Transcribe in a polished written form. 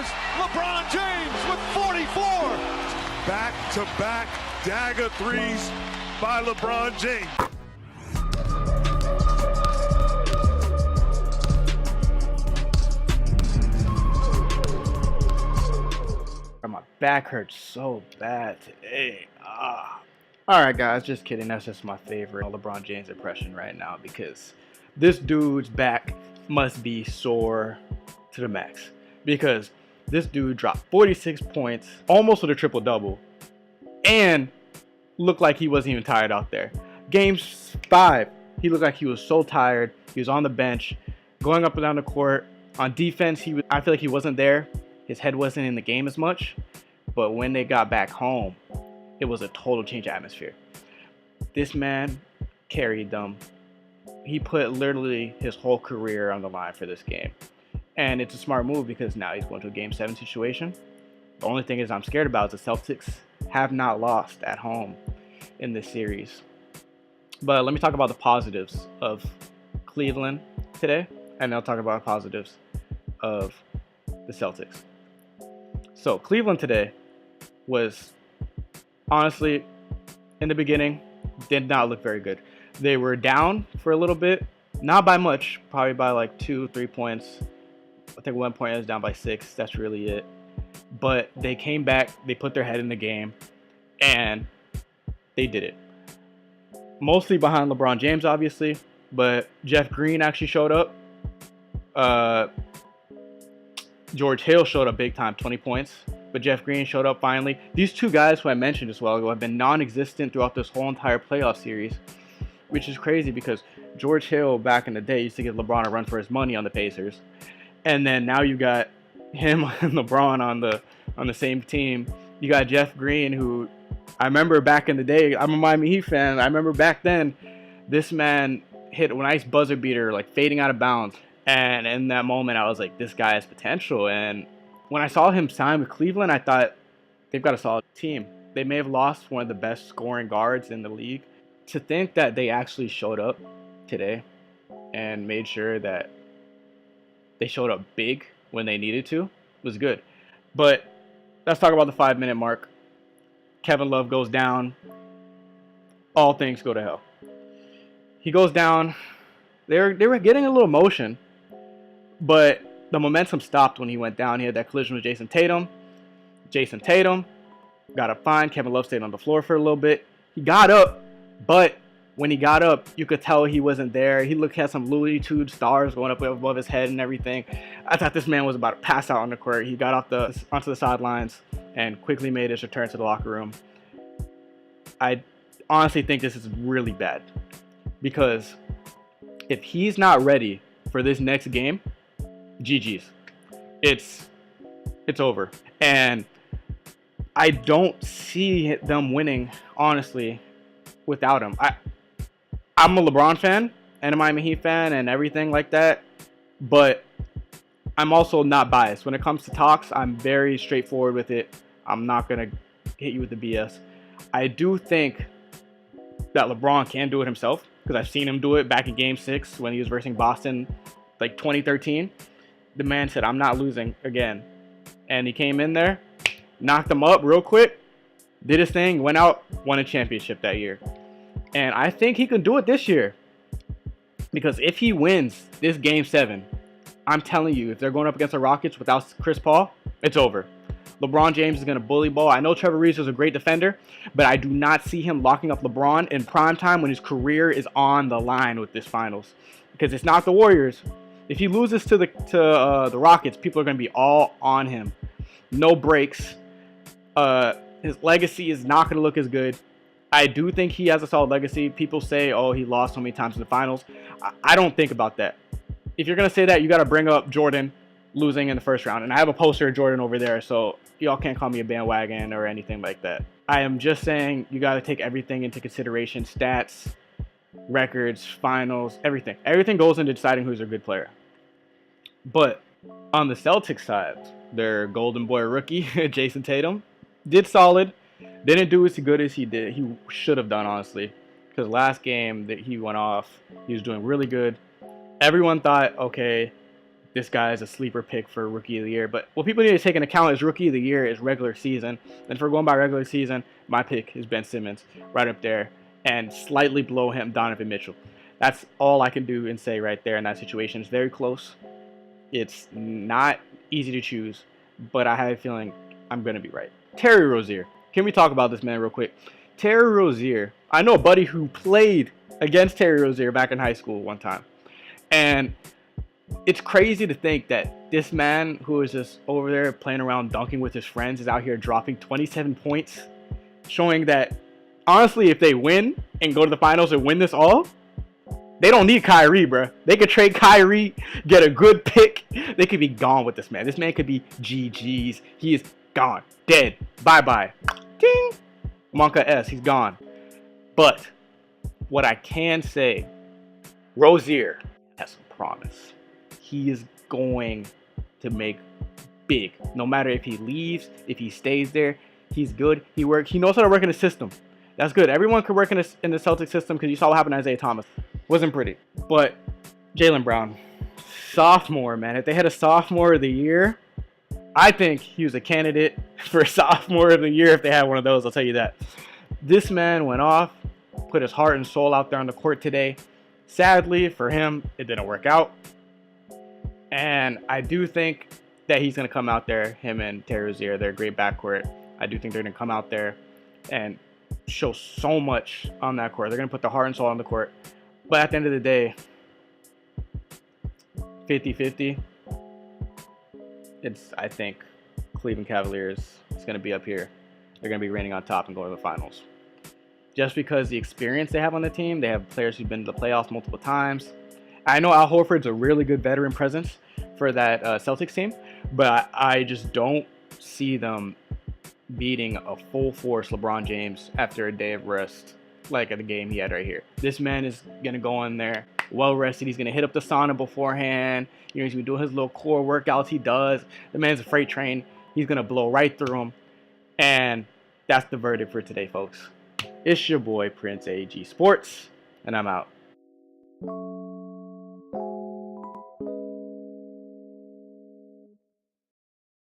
Here's LeBron James with 44. Back-to-back dagger threes by LeBron James. My back hurts so bad today. Alright guys, just kidding. That's just my favorite LeBron James impression right now because this dude's back must be sore to the max. Because this dude dropped 46 points, almost with a triple-double, and looked like he wasn't even tired out there. Game 5, he looked like he was so tired. He was on the bench, going up and down the court. On defense, I feel like he wasn't there. His head wasn't in the game as much, but when they got back home, it was a total change of atmosphere. This man carried them. He put literally his whole career on the line for this game. And it's a smart move because now he's going to a Game 7 situation. The only thing is I'm scared about is the Celtics have not lost at home in this series. But let me talk about the positives of Cleveland today, and I'll talk about the positives of the Celtics. So Cleveland today was honestly, in the beginning, did not look very good. They were down for a little bit, not by much, probably by like 2-3 points. I think 1 point is down by 6. That's really it. But they came back, they put their head in the game, and they did it. Mostly behind LeBron James, obviously, but Jeff Green actually showed up. George Hill showed up big time, 20 points. But Jeff Green showed up finally. These two guys who I mentioned as well have been non-existent throughout this whole entire playoff series, which is crazy because George Hill back in the day used to give LeBron a run for his money on the Pacers. And then now you got him and LeBron on the same team. You got Jeff Green, who I remember back in the day, I'm a Miami Heat fan. I remember back then, this man hit a nice buzzer beater, like fading out of bounds. And in that moment, I was like, this guy has potential. And when I saw him sign with Cleveland, I thought they've got a solid team. They may have lost one of the best scoring guards in the league. To think that they actually showed up today and made sure that they showed up big when they needed to was good. But let's talk about the 5-minute mark. Kevin Love goes down. All things go to hell. He goes down. They were getting a little motion. But the momentum stopped when he went down. He had that collision with Jason Tatum. Jason Tatum got a fine. Kevin Love stayed on the floor for a little bit. He got up, but when he got up, you could tell he wasn't there. He had some Looney Tunes stars going up above his head and everything. I thought this man was about to pass out on the court. He got onto the sidelines and quickly made his return to the locker room. I honestly think this is really bad because if he's not ready for this next game, GG's. It's over. And I don't see them winning, honestly, without him. I'm a LeBron fan and a Miami Heat fan and everything like that, but I'm also not biased. When it comes to talks, I'm very straightforward with it. I'm not going to hit you with the BS. I do think that LeBron can do it himself because I've seen him do it back in Game 6 when he was versing Boston, like 2013. The man said, I'm not losing again. And he came in there, knocked them up real quick, did his thing, went out, won a championship that year. And I think he can do it this year. Because if he wins this Game 7, I'm telling you, if they're going up against the Rockets without Chris Paul, it's over. LeBron James is going to bully ball. I know Trevor Reeves is a great defender, but I do not see him locking up LeBron in prime time when his career is on the line with this finals. Because it's not the Warriors. If he loses to the Rockets, people are going to be all on him. No breaks. His legacy is not going to look as good. I do think he has a solid legacy. People say, oh, he lost so many times in the finals. I don't think about that. If you're going to say that, you got to bring up Jordan losing in the first round. And I have a poster of Jordan over there, so y'all can't call me a bandwagon or anything like that. I am just saying you got to take everything into consideration. Stats, records, finals, everything. Everything goes into deciding who's a good player. But on the Celtics side, their golden boy rookie, Jason Tatum, did solid. Didn't do as good as he should have done, honestly. Because last game that he went off, he was doing really good. Everyone thought, okay, this guy is a sleeper pick for Rookie of the Year. But what people need to take into account is Rookie of the Year is regular season. And for going by regular season, my pick is Ben Simmons, right up there, and slightly below him, Donovan Mitchell. That's all I can do and say right there in that situation. It's very close. It's not easy to choose, but I have a feeling I'm going to be right. Terry Rozier. Can we talk about this man real quick? Terry Rozier. I know a buddy who played against Terry Rozier back in high school one time. And it's crazy to think that this man who is just over there playing around dunking with his friends is out here dropping 27 points, showing that, honestly, if they win and go to the finals and win this all, they don't need Kyrie, bro. They could trade Kyrie, get a good pick. They could be gone with this man. This man could be GG's. He is gone. Dead. Bye-bye. Ding. Monka S. He's gone. But what I can say, Rozier has some promise. He is going to make big. No matter if he leaves, if he stays there, he's good. He knows how to work in the system. That's good. Everyone could work in the Celtics system because you saw what happened to Isaiah Thomas. Wasn't pretty. But Jaylen Brown, sophomore, man. If they had a sophomore of the year, I think he was a candidate for sophomore of the year if they had one of those. I'll tell you that. This man went off, put his heart and soul out there on the court today. Sadly for him, it didn't work out. And I do think that he's going to come out there, him and Terry Rozier, they're a great backcourt. I do think they're going to come out there and show so much on that court. They're going to put the heart and soul on the court. But at the end of the day, 50-50, I think, Cleveland Cavaliers is going to be up here. They're going to be reigning on top and going to the finals. Just because the experience they have on the team, they have players who've been to the playoffs multiple times. I know Al Horford's a really good veteran presence for that Celtics team, but I just don't see them beating a full force LeBron James after a day of rest, like at the game he had right here. This man is going to go in there well rested. He's going to hit up the sauna beforehand. You know, he's going to do his little core workouts he does. The man's a freight train. He's going to blow right through him. And that's the verdict for today, folks. It's your boy, Prince AG Sports, and I'm out.